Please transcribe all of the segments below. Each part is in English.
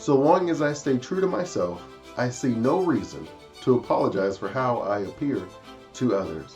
So long as I stay true to myself, I see no reason to apologize for how I appear to others.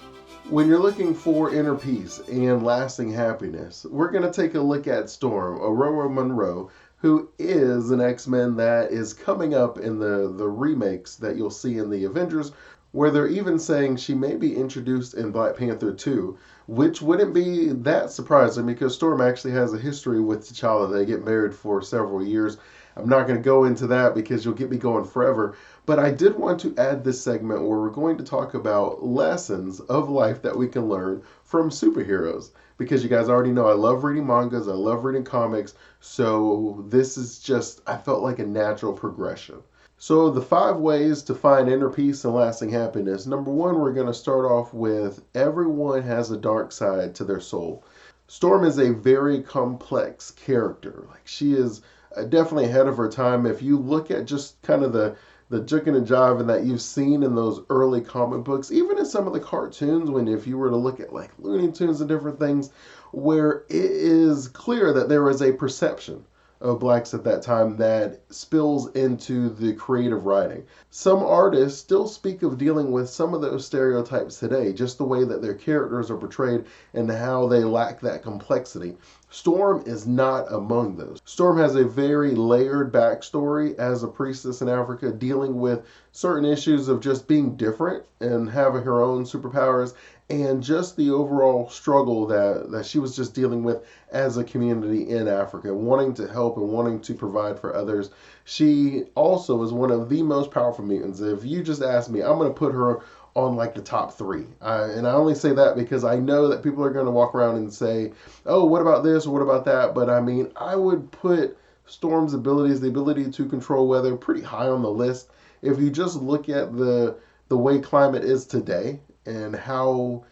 When you're looking for inner peace and lasting happiness, we're going to take a look at Storm, Ororo Munroe, who is an X-Men that is coming up in the remakes that you'll see in the Avengers, where they're even saying she may be introduced in Black Panther 2, which wouldn't be that surprising because Storm actually has a history with T'Challa. They get married for several years. I'm not going to go into that because you'll get me going forever, but I did want to add this segment where we're going to talk about lessons of life that we can learn from superheroes. Because you guys already know I love reading mangas, I love reading comics, so this is just, I felt like a natural progression. So the 5 ways to find inner peace and lasting happiness. Number 1, we're going to start off with everyone has a dark side to their soul. Storm is a very complex character. Like, she is definitely ahead of her time. If you look at just kind of the juking and jiving that you've seen in those early comic books, even in some of the cartoons, when if you were to look at like Looney Tunes and different things, where it is clear that there was a perception of blacks at that time that spills into the creative writing. Some artists still speak of dealing with some of those stereotypes today, just the way that their characters are portrayed and how they lack that complexity. Storm is not among those. Storm has a very layered backstory as a priestess in Africa, dealing with certain issues of just being different and having her own superpowers, and just the overall struggle that she was just dealing with as a community in Africa, wanting to help and wanting to provide for others. She also is one of the most powerful mutants. If you just ask me, I'm going to put her on like the top 3. And I only say that because I know that people are going to walk around and say, oh, what about this or what about that? But I mean, I would put Storm's abilities, the ability to control weather, pretty high on the list. If you just look at the way climate is today and how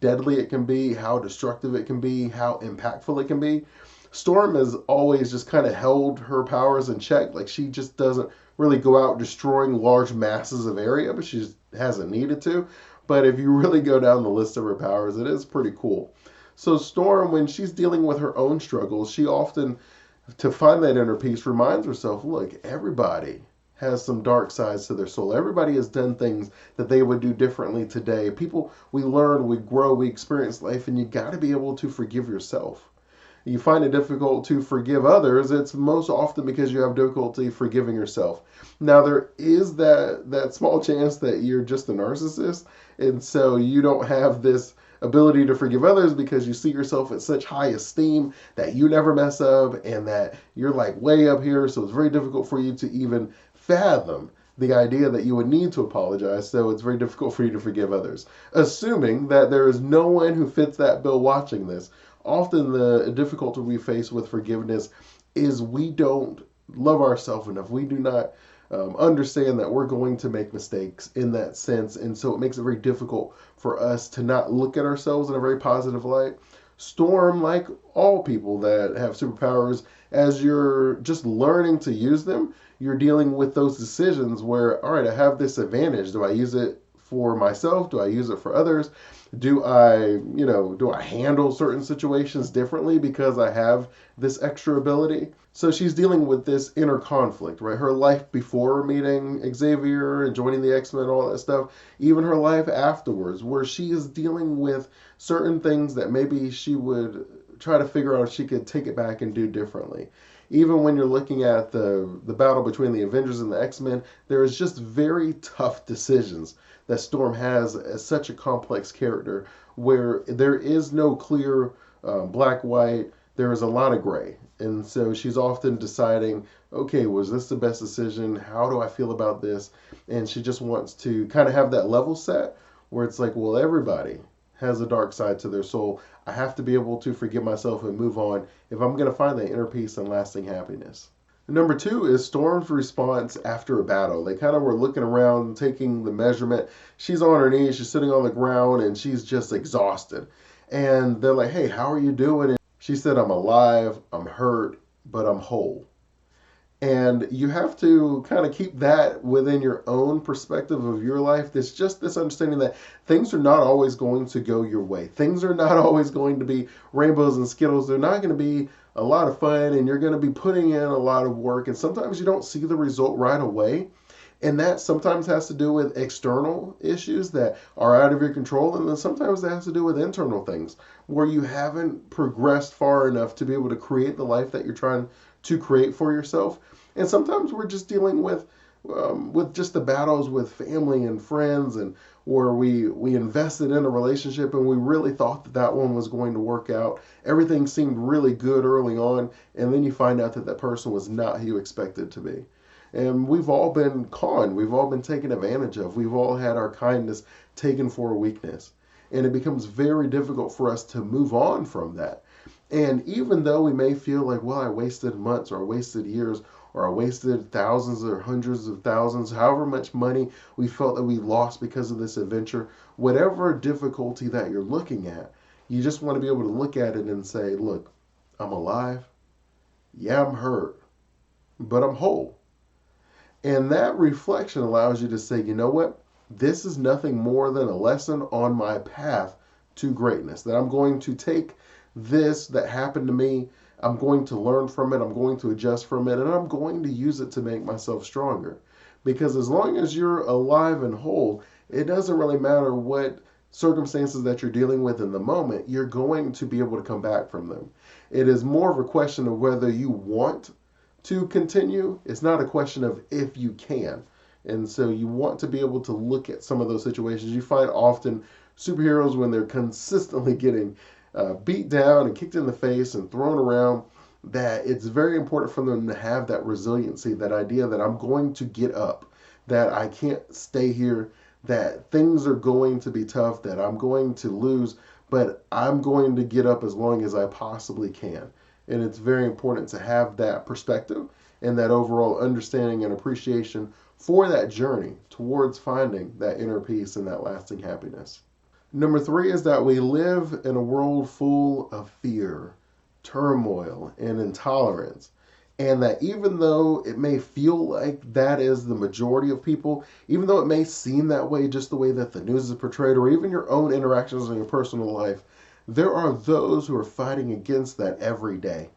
deadly it can be, how destructive it can be, how impactful it can be, Storm has always just kind of held her powers in check. Like, she just doesn't really go out destroying large masses of area, but she just hasn't needed to. But if you really go down the list of her powers, it is pretty cool. So Storm, when she's dealing with her own struggles, she often, to find that inner peace, reminds herself, look, everybody has some dark sides to their soul. Everybody has done things that they would do differently today. People, we learn, we grow, we experience life, and you got to be able to forgive yourself. You find it difficult to forgive others, it's most often because you have difficulty forgiving yourself. Now, there is that small chance that you're just a narcissist, and so you don't have this ability to forgive others because you see yourself at such high esteem that you never mess up and that you're like way up here, so it's very difficult for you to even fathom the idea that you would need to apologize, so it's very difficult for you to forgive others. Assuming that there is no one who fits that bill watching this, often the difficulty we face with forgiveness is we don't love ourselves enough. We do not understand that we're going to make mistakes in that sense, and so it makes it very difficult for us to not look at ourselves in a very positive light. Storm, like all people that have superpowers, as you're just learning to use them, you're dealing with those decisions where, all right, I have this advantage. Do I use it for myself? Do I use it for others? Do I handle certain situations differently because I have this extra ability? So she's dealing with this inner conflict, right? Her life before meeting Xavier and joining the X-Men, all that stuff, even her life afterwards, where she is dealing with certain things that maybe she would try to figure out if she could take it back and do differently. Even when you're looking at the battle between the Avengers and the X-Men, there is just very tough decisions that Storm has as such a complex character, where there is no clear black, white, there is a lot of gray. And so she's often deciding, okay, was this the best decision? How do I feel about this? And she just wants to kind of have that level set where it's like, well, everybody has a dark side to their soul. I have to be able to forgive myself and move on if I'm going to find that inner peace and lasting happiness. Number 2 is Storm's response after a battle. They kind of were looking around, taking the measurement. She's on her knees, she's sitting on the ground, and she's just exhausted. And they're like, hey, how are you doing? And she said, I'm alive, I'm hurt, but I'm whole. And you have to kind of keep that within your own perspective of your life. There's just this understanding that things are not always going to go your way. Things are not always going to be rainbows and skittles. They're not going to be a lot of fun, and you're going to be putting in a lot of work, and sometimes you don't see the result right away. And that sometimes has to do with external issues that are out of your control, and then sometimes that has to do with internal things where you haven't progressed far enough to be able to create the life that you're trying to create for yourself. And sometimes we're just dealing with just the battles with family and friends, and where we invested in a relationship and we really thought that that one was going to work out. Everything seemed really good early on, and then you find out that that person was not who you expected to be. And we've all been conned. We've all been taken advantage of. We've all had our kindness taken for a weakness. And it becomes very difficult for us to move on from that. And even though we may feel like, well, I wasted months or I wasted years or I wasted thousands or hundreds of thousands, however much money we felt that we lost because of this adventure, whatever difficulty that you're looking at, you just want to be able to look at it and say, look, I'm alive. Yeah, I'm hurt, but I'm whole. And that reflection allows you to say, you know what? This is nothing more than a lesson on my path to greatness. That I'm going to take this that happened to me, I'm going to learn from it, I'm going to adjust from it, and I'm going to use it to make myself stronger. Because as long as you're alive and whole, it doesn't really matter what circumstances that you're dealing with in the moment, you're going to be able to come back from them. It is more of a question of whether you want to continue. It's not a question of if you can. And so you want to be able to look at some of those situations. You find often superheroes, when they're consistently getting beat down and kicked in the face and thrown around, that it's very important for them to have that resiliency, that idea that I'm going to get up, that I can't stay here, that things are going to be tough, that I'm going to lose, but I'm going to get up as long as I possibly can. And it's very important to have that perspective and that overall understanding and appreciation for that journey towards finding that inner peace and that lasting happiness. Number three is that we live in a world full of fear, turmoil, and intolerance. And that even though it may feel like that is the majority of people, even though it may seem that way, just the way that the news is portrayed, or even your own interactions in your personal life, there are those who are fighting against that every day.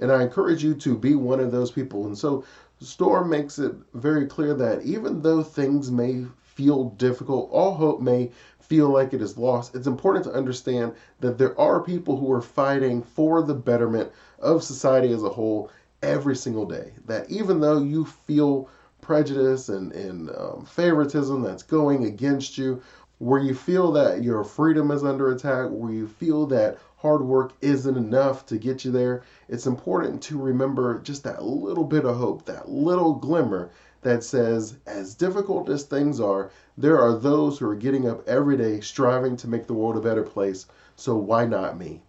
And I encourage you to be one of those people. And so Storm makes it very clear that even though things may feel difficult, all hope may feel like it is lost, it's important to understand that there are people who are fighting for the betterment of society as a whole every single day. That even though you feel prejudice and favoritism that's going against you, where you feel that your freedom is under attack, where you feel that hard work isn't enough to get you there, it's important to remember just that little bit of hope, that little glimmer that says, as difficult as things are, there are those who are getting up every day striving to make the world a better place, so why not me?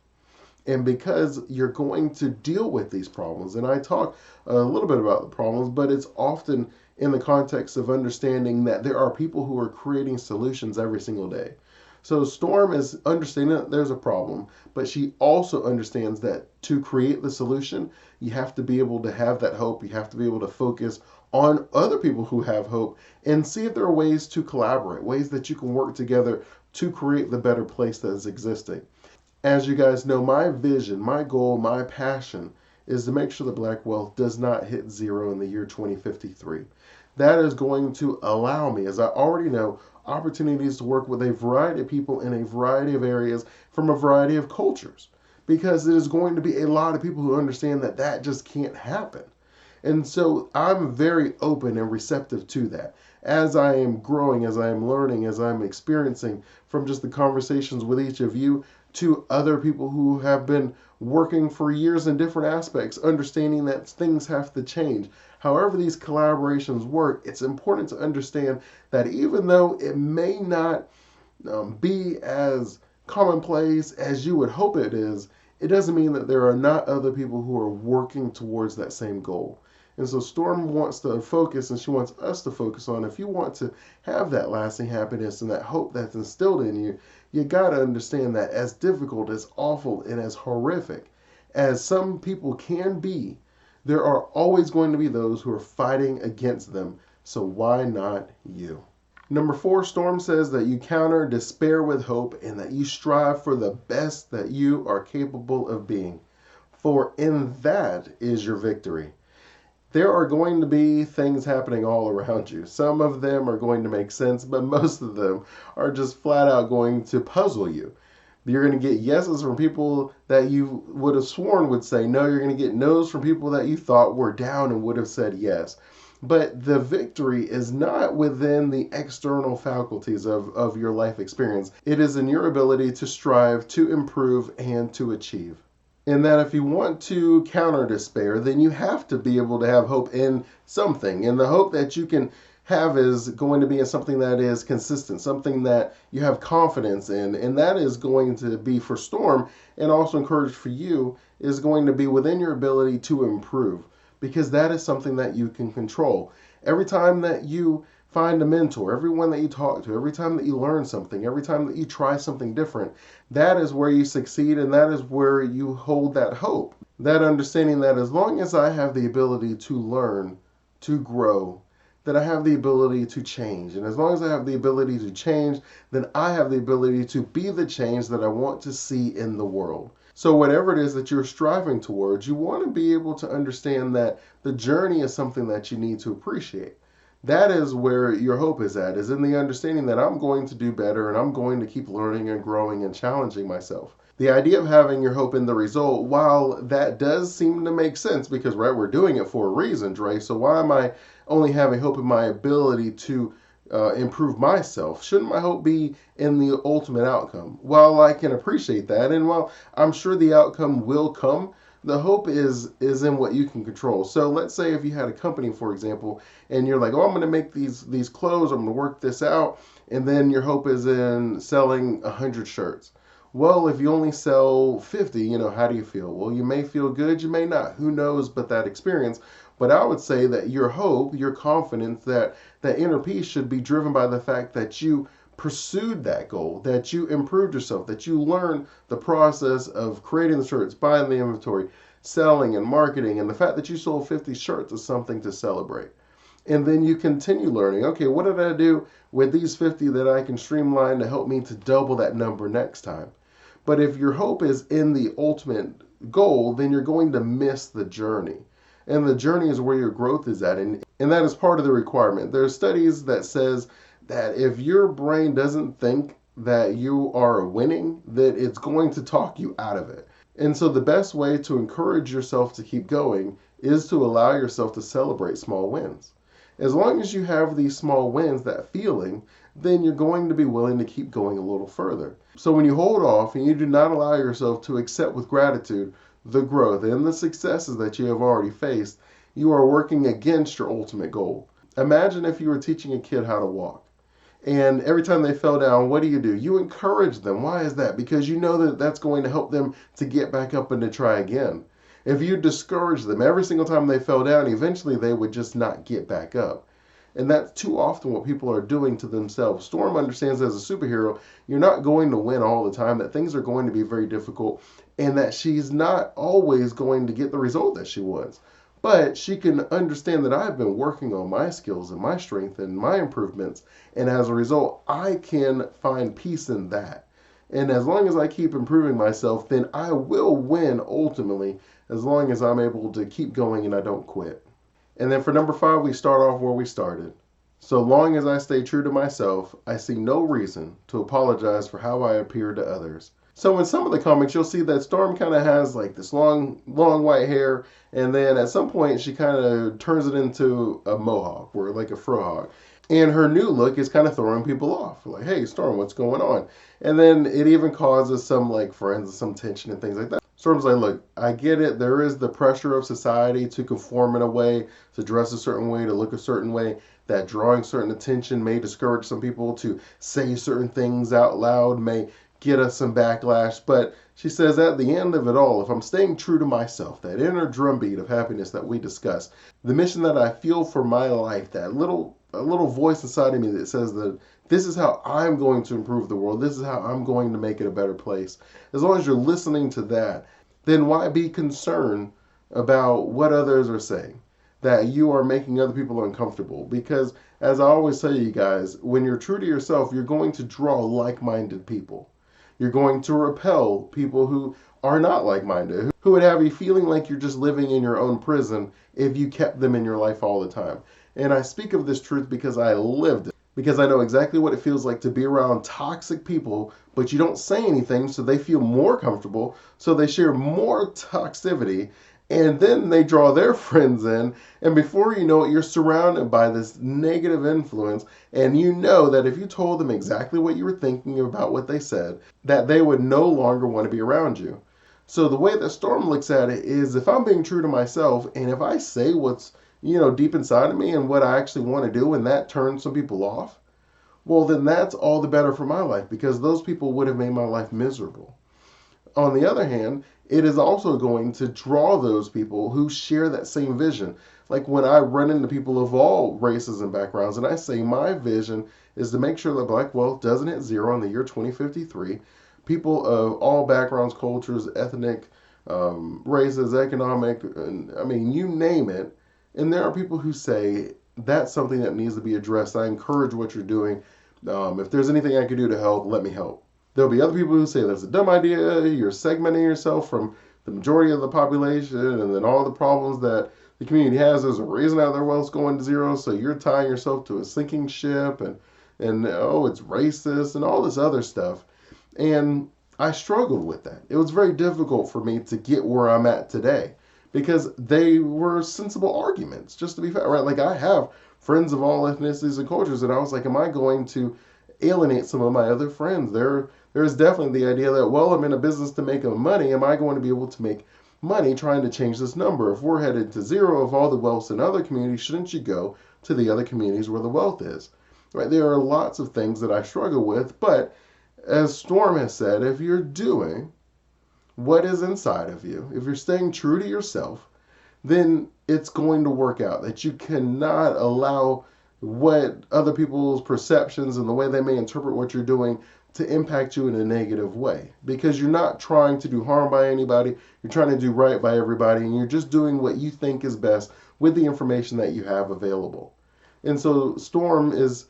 And because you're going to deal with these problems, and I talk a little bit about the problems, but it's often in the context of understanding that there are people who are creating solutions every single day. So Storm is understanding that there's a problem, but she also understands that to create the solution, you have to be able to have that hope. You have to be able to focus on other people who have hope and see if there are ways to collaborate, ways that you can work together to create the better place that is existing. As you guys know, my vision, my goal, my passion is to make sure that black wealth does not hit zero in the year 2053. That is going to allow me, as I already know, opportunities to work with a variety of people in a variety of areas from a variety of cultures. Because it is going to be a lot of people who understand that that just can't happen. And so I'm very open and receptive to that. As I am growing, as I am learning, as I'm experiencing from just the conversations with each of you to other people who have been working for years in different aspects, understanding that things have to change. However these collaborations work, it's important to understand that even though it may not be as commonplace as you would hope it is, it doesn't mean that there are not other people who are working towards that same goal. And so Storm wants to focus, and she wants us to focus on, if you want to have that lasting happiness and that hope that's instilled in you, you got to understand that as difficult, as awful, and as horrific as some people can be, there are always going to be those who are fighting against them. So why not you? Number four, Storm says that you counter despair with hope and that you strive for the best that you are capable of being. for in that is your victory. There are going to be things happening all around you. Some of them are going to make sense, but most of them are just flat out going to puzzle you. You're going to get yeses from people that you would have sworn would say no. You're going to get no's from people that you thought were down and would have said yes. But the victory is not within the external faculties of your life experience. It is in your ability to strive, to improve, and to achieve. And that if you want to counter despair, then you have to be able to have hope in something. And the hope that you can have is going to be in something that is consistent, something that you have confidence in. And that is going to be for Storm, and also encouraged for you, is going to be within your ability to improve, because that is something that you can control. Every time that you find a mentor, everyone that you talk to, every time that you learn something, every time that you try something different, that is where you succeed, and that is where you hold that hope. That understanding that as long as I have the ability to learn, to grow, that I have the ability to change. And as long as I have the ability to change, then I have the ability to be the change that I want to see in the world. So whatever it is that you're striving towards, you want to be able to understand that the journey is something that you need to appreciate. That is where your hope is in the understanding that I'm going to do better and I'm going to keep learning and growing and challenging myself. The idea of having your hope in the result, while that does seem to make sense because, right, we're doing it for a reason, Dre, so why am I only having hope in my ability to improve myself? Shouldn't my hope be in the ultimate outcome? While I can appreciate that, and while I'm sure the outcome will come, the hope is in what you can control. So let's say if you had a company, for example, and you're like, oh, I'm going to make these clothes, I'm going to work this out, and then your hope is in selling 100 shirts. Well, if you only sell 50, how do you feel? Well, you may feel good, you may not. Who knows but that experience? But I would say that your hope, your confidence, that inner peace should be driven by the fact that you pursued that goal, that you improved yourself, that you learned the process of creating the shirts, buying the inventory, selling and marketing, and the fact that you sold 50 shirts is something to celebrate. And then you continue learning, okay, what did I do with these 50 that I can streamline to help me to double that number next time? But if your hope is in the ultimate goal, then you're going to miss the journey. And the journey is where your growth is at. And that is part of the requirement. There are studies that says that if your brain doesn't think that you are winning, that it's going to talk you out of it. And so the best way to encourage yourself to keep going is to allow yourself to celebrate small wins. As long as you have these small wins, that feeling, then you're going to be willing to keep going a little further. So when you hold off and you do not allow yourself to accept with gratitude the growth and the successes that you have already faced, you are working against your ultimate goal. Imagine if you were teaching a kid how to walk, and every time they fell down, what do? You encourage them. Why is that? Because you know that that's going to help them to get back up and to try again. If you discourage them every single time they fell down, eventually they would just not get back up. And that's too often what people are doing to themselves. Storm understands as a superhero, you're not going to win all the time, that things are going to be very difficult, and that she's not always going to get the result that she wants. But she can understand that I've been working on my skills and my strength and my improvements, and as a result, I can find peace in that. And as long as I keep improving myself, then I will win ultimately, as long as I'm able to keep going and I don't quit. And then for number 5, we start off where we started. So long as I stay true to myself, I see no reason to apologize for how I appear to others. So in some of the comics, you'll see that Storm kind of has like this long white hair, and then at some point she kind of turns it into a mohawk, or like a frohawk. And her new look is kind of throwing people off. Like, hey, Storm, what's going on? And then it even causes some like friends, some tension and things like that. Storm's like, look, I get it. There is the pressure of society to conform in a way, to dress a certain way, to look a certain way. That drawing certain attention may discourage some people to say certain things out loud, may get us some backlash. But she says at the end of it all, if I'm staying true to myself, that inner drumbeat of happiness that we discussed, the mission that I feel for my life, that little voice inside of me that says that this is how I'm going to improve the world, this is how I'm going to make it a better place. As long as you're listening to that, then why be concerned about what others are saying? That you are making other people uncomfortable. Because as I always tell you guys, when you're true to yourself, you're going to draw like-minded people. You're going to repel people who are not like-minded, who would have you feeling like you're just living in your own prison if you kept them in your life all the time. And I speak of this truth because I lived it, because I know exactly what it feels like to be around toxic people, but you don't say anything, so they feel more comfortable, so they share more toxicity, and then they draw their friends in, and before you know it, you're surrounded by this negative influence, and you know that if you told them exactly what you were thinking about what they said, that they would no longer want to be around you. So the way that Storm looks at it is, if I'm being true to myself, and if I say what's deep inside of me and what I actually want to do, and that turns some people off, well, then that's all the better for my life, because those people would have made my life miserable. On the other hand, it is also going to draw those people who share that same vision. Like when I run into people of all races and backgrounds, and I say my vision is to make sure that black wealth doesn't hit zero in the year 2053. People of all backgrounds, cultures, ethnic, races, economic, and I mean, you name it. And there are people who say that's something that needs to be addressed. I encourage what you're doing. If there's anything I can do to help, let me help. There'll be other people who say that's a dumb idea. You're segmenting yourself from the majority of the population, and then all the problems that the community has. There's a reason how their wealth's going to zero, so you're tying yourself to a sinking ship, and oh, it's racist and all this other stuff. And I struggled with that. It was very difficult for me to get where I'm at today, because they were sensible arguments, just to be fair, right? Like, I have friends of all ethnicities and cultures, and I was like, am I going to alienate some of my other friends? There's definitely the idea that, well, I'm in a business to make money. Am I going to be able to make money trying to change this number? If we're headed to zero of all the wealth in other communities, shouldn't you go to the other communities where the wealth is? Right? There are lots of things that I struggle with, but as Storm has said, if you're doing what is inside of you, if you're staying true to yourself, then it's going to work out. That you cannot allow what other people's perceptions and the way they may interpret what you're doing to impact you in a negative way, because you're not trying to do harm by anybody. You're trying to do right by everybody, and you're just doing what you think is best with the information that you have available. And so Storm is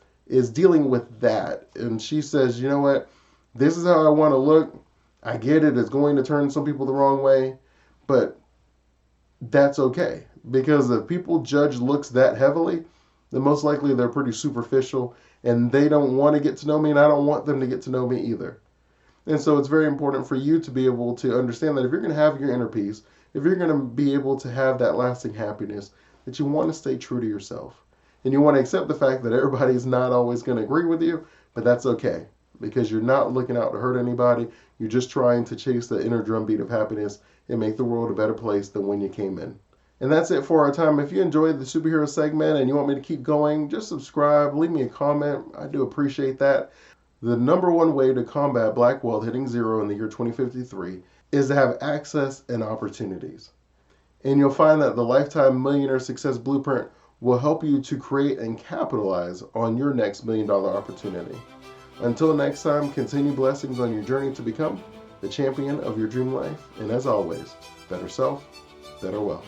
dealing with that, and she says, you know what, this is how I want to look. I get it, it's going to turn some people the wrong way, but that's okay, because if people judge looks that heavily, then most likely they're pretty superficial, and they don't want to get to know me, and I don't want them to get to know me either. And so it's very important for you to be able to understand that if you're going to have your inner peace, if you're going to be able to have that lasting happiness, that you want to stay true to yourself. And you want to accept the fact that everybody's not always going to agree with you, but that's okay, because you're not looking out to hurt anybody. You're just trying to chase the inner drumbeat of happiness and make the world a better place than when you came in. And that's it for our time. If you enjoyed the superhero segment and you want me to keep going, just subscribe, leave me a comment. I do appreciate that. The number one way to combat black wealth hitting zero in the year 2053 is to have access and opportunities. And you'll find that the Lifetime Millionaire Success Blueprint will help you to create and capitalize on your next $1 million opportunity. Until next time, continue blessings on your journey to become the champion of your dream life. And as always, better self, better wealth.